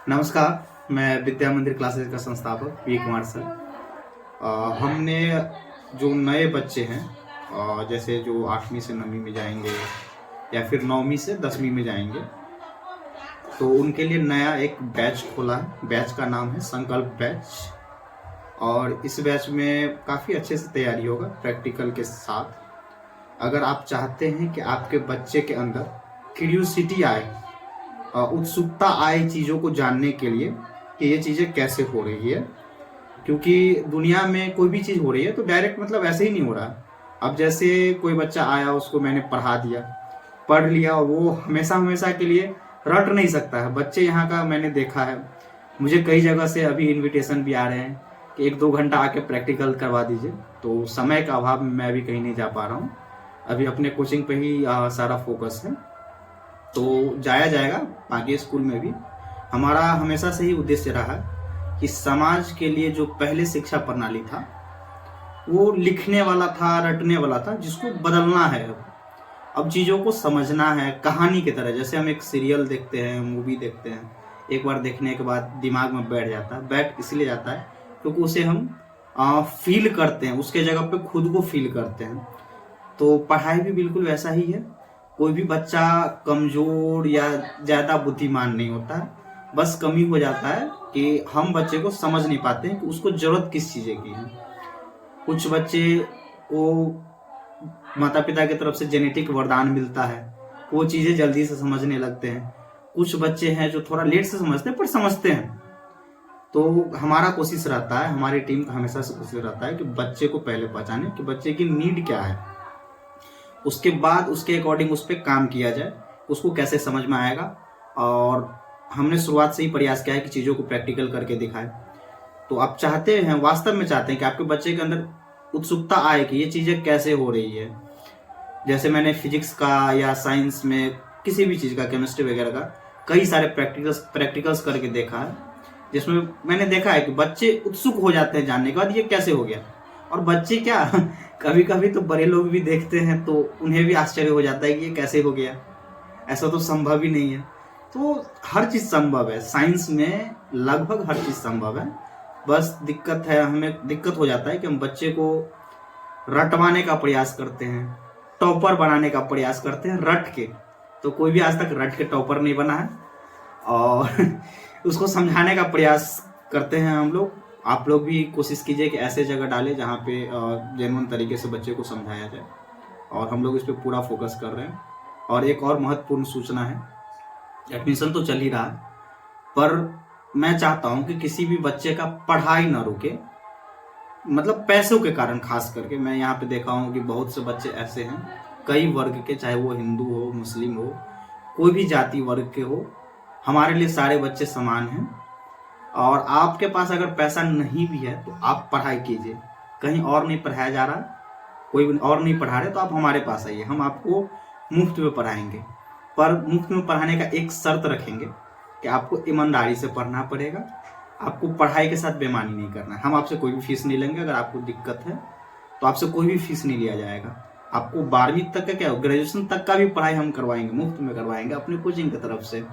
नमस्कार, मैं विद्या मंदिर क्लासेस का संस्थापक पी कुमार सर। हमने जो नए बच्चे हैं जैसे जो 8वीं से 9वीं में जाएंगे या फिर 9वीं से 10वीं में जाएंगे, तो उनके लिए नया एक बैच खोला है। बैच का नाम है संकल्प बैच और इस बैच में काफ़ी अच्छे से तैयारी होगा प्रैक्टिकल के साथ। अगर आप चाहते हैं कि आपके बच्चे के अंदर क्यूरियोसिटी आए, उत्सुकता आए चीज़ों को जानने के लिए कि ये चीज़ें कैसे हो रही है, क्योंकि दुनिया में कोई भी चीज़ हो रही है तो डायरेक्ट मतलब ऐसे ही नहीं हो रहा है। अब जैसे कोई बच्चा आया, उसको मैंने पढ़ा दिया, पढ़ लिया और वो हमेशा हमेशा के लिए रट नहीं सकता है। बच्चे यहाँ का मैंने देखा है, मुझे कई जगह से अभी इनविटेशन भी आ रहे हैं कि 1-2 घंटा आके प्रैक्टिकल करवा दीजिए। तो समय का अभाव में मैं अभी कहीं नहीं जा पा रहा हूँ, अभी अपने कोचिंग पे ही सारा फोकस है। तो जाया जाएगा बाकी स्कूल में भी। हमारा हमेशा से ही उद्देश्य रहा कि समाज के लिए जो पहले शिक्षा प्रणाली था वो लिखने वाला था, रटने वाला था, जिसको बदलना है। अब चीज़ों को समझना है कहानी की तरह। जैसे हम एक सीरियल देखते हैं, मूवी देखते हैं, एक बार देखने के बाद दिमाग में बैठ जाता है। बैठ इसलिए जाता है क्योंकि उसे हम फील करते हैं, उसके जगह पे खुद को फील करते हैं। तो पढ़ाई भी बिल्कुल वैसा ही है। कोई भी बच्चा कमज़ोर या ज़्यादा बुद्धिमान नहीं होता है, बस कमी हो जाता है कि हम बच्चे को समझ नहीं पाते हैं कि उसको ज़रूरत किस चीज़ की है। कुछ बच्चे को माता पिता की तरफ से जेनेटिक वरदान मिलता है, वो चीज़ें जल्दी से समझने लगते हैं। कुछ बच्चे हैं जो थोड़ा लेट से समझते हैं पर समझते हैं। तो हमारा कोशिश रहता है, हमारी टीम का हमेशा से कोशिश रहता है कि बच्चे को पहले पहचाने कि बच्चे की नीड क्या है, उसके बाद उसके अकॉर्डिंग उस पर काम किया जाए, उसको कैसे समझ में आएगा। और हमने शुरुआत से ही प्रयास किया है कि चीज़ों को प्रैक्टिकल करके दिखाएं। तो आप चाहते हैं, वास्तव में चाहते हैं कि आपके बच्चे के अंदर उत्सुकता आए कि ये चीज़ें कैसे हो रही है। जैसे मैंने फिजिक्स का या साइंस में किसी भी चीज़ का, केमिस्ट्री वगैरह का कई सारे प्रैक्टिकल्स करके देखा है, जिसमें मैंने देखा है कि बच्चे उत्सुक हो जाते हैं जानने के बाद ये कैसे हो गया। और बच्चे क्या कभी कभी तो बड़े लोग भी देखते हैं तो उन्हें भी आश्चर्य हो जाता है कि ये कैसे हो गया, ऐसा तो संभव ही नहीं है। तो हर चीज़ संभव है, साइंस में लगभग हर चीज़ संभव है। बस दिक्कत है, हमें दिक्कत हो जाता है कि हम बच्चे को रटवाने का प्रयास करते हैं, टॉपर बनाने का प्रयास करते हैं रट के। तो कोई भी आज तक रट के टॉपर नहीं बना है और उसको समझाने का प्रयास करते हैं हम लोग। आप लोग भी कोशिश कीजिए कि ऐसे जगह डालें जहाँ पे जेन्युइन तरीके से बच्चे को समझाया जाए, और हम लोग इस पे पूरा फोकस कर रहे हैं। और एक और महत्वपूर्ण सूचना है, एडमिशन तो चल ही रहा है, पर मैं चाहता हूँ कि किसी भी बच्चे का पढ़ाई ना रुके, मतलब पैसों के कारण खास करके। मैं यहाँ पे देखा हूँ कि बहुत से बच्चे ऐसे हैं, कई वर्ग के, चाहे वो हिंदू हो, मुस्लिम हो, कोई भी जाति वर्ग के हो, हमारे लिए सारे बच्चे समान हैं। और आपके पास अगर पैसा नहीं भी है तो आप पढ़ाई कीजिए। कहीं और नहीं पढ़ाया जा रहा, कोई और नहीं पढ़ा रहे, तो आप हमारे पास आइए, हम आपको मुफ्त में पढ़ाएंगे। पर मुफ्त में पढ़ाने का एक शर्त रखेंगे कि आपको ईमानदारी से पढ़ना पड़ेगा, आपको पढ़ाई के साथ बेईमानी नहीं करना है। हम आपसे कोई भी फीस नहीं लेंगे। अगर आपको दिक्कत है तो आपसे कोई भी फीस नहीं लिया जाएगा। आपको 12वीं तक का क्या, ग्रेजुएशन तक का भी पढ़ाई हम करवाएंगे, मुफ्त में करवाएंगे अपने कोचिंग की तरफ से।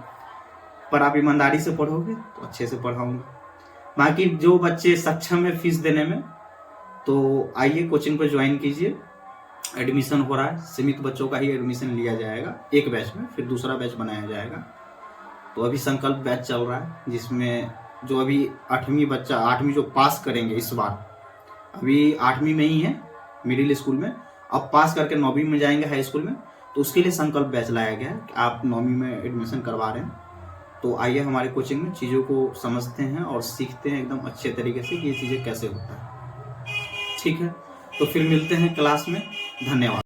पर आप ईमानदारी से पढ़ोगे तो अच्छे से पढ़ाऊंगा। बाकी जो बच्चे सक्षम है फीस देने में, तो आइए कोचिंग पर ज्वाइन कीजिए। एडमिशन हो रहा है, सीमित बच्चों का ही एडमिशन लिया जाएगा एक बैच में, फिर दूसरा बैच बनाया जाएगा। तो अभी संकल्प बैच चल रहा है, जिसमें जो अभी 8वीं जो पास करेंगे इस बार, अभी 8वीं में ही है मिडिल स्कूल में, अब पास करके 9वीं में जाएंगे हाई स्कूल में, तो उसके लिए संकल्प बैच लाया गया है कि आप 9वीं में एडमिशन करवा रहे हैं। तो आइए हमारे कोचिंग में चीज़ों को समझते हैं और सीखते हैं एकदम अच्छे तरीके से कि ये चीज़ें कैसे होता है। ठीक है, तो फिर मिलते हैं क्लास में। धन्यवाद।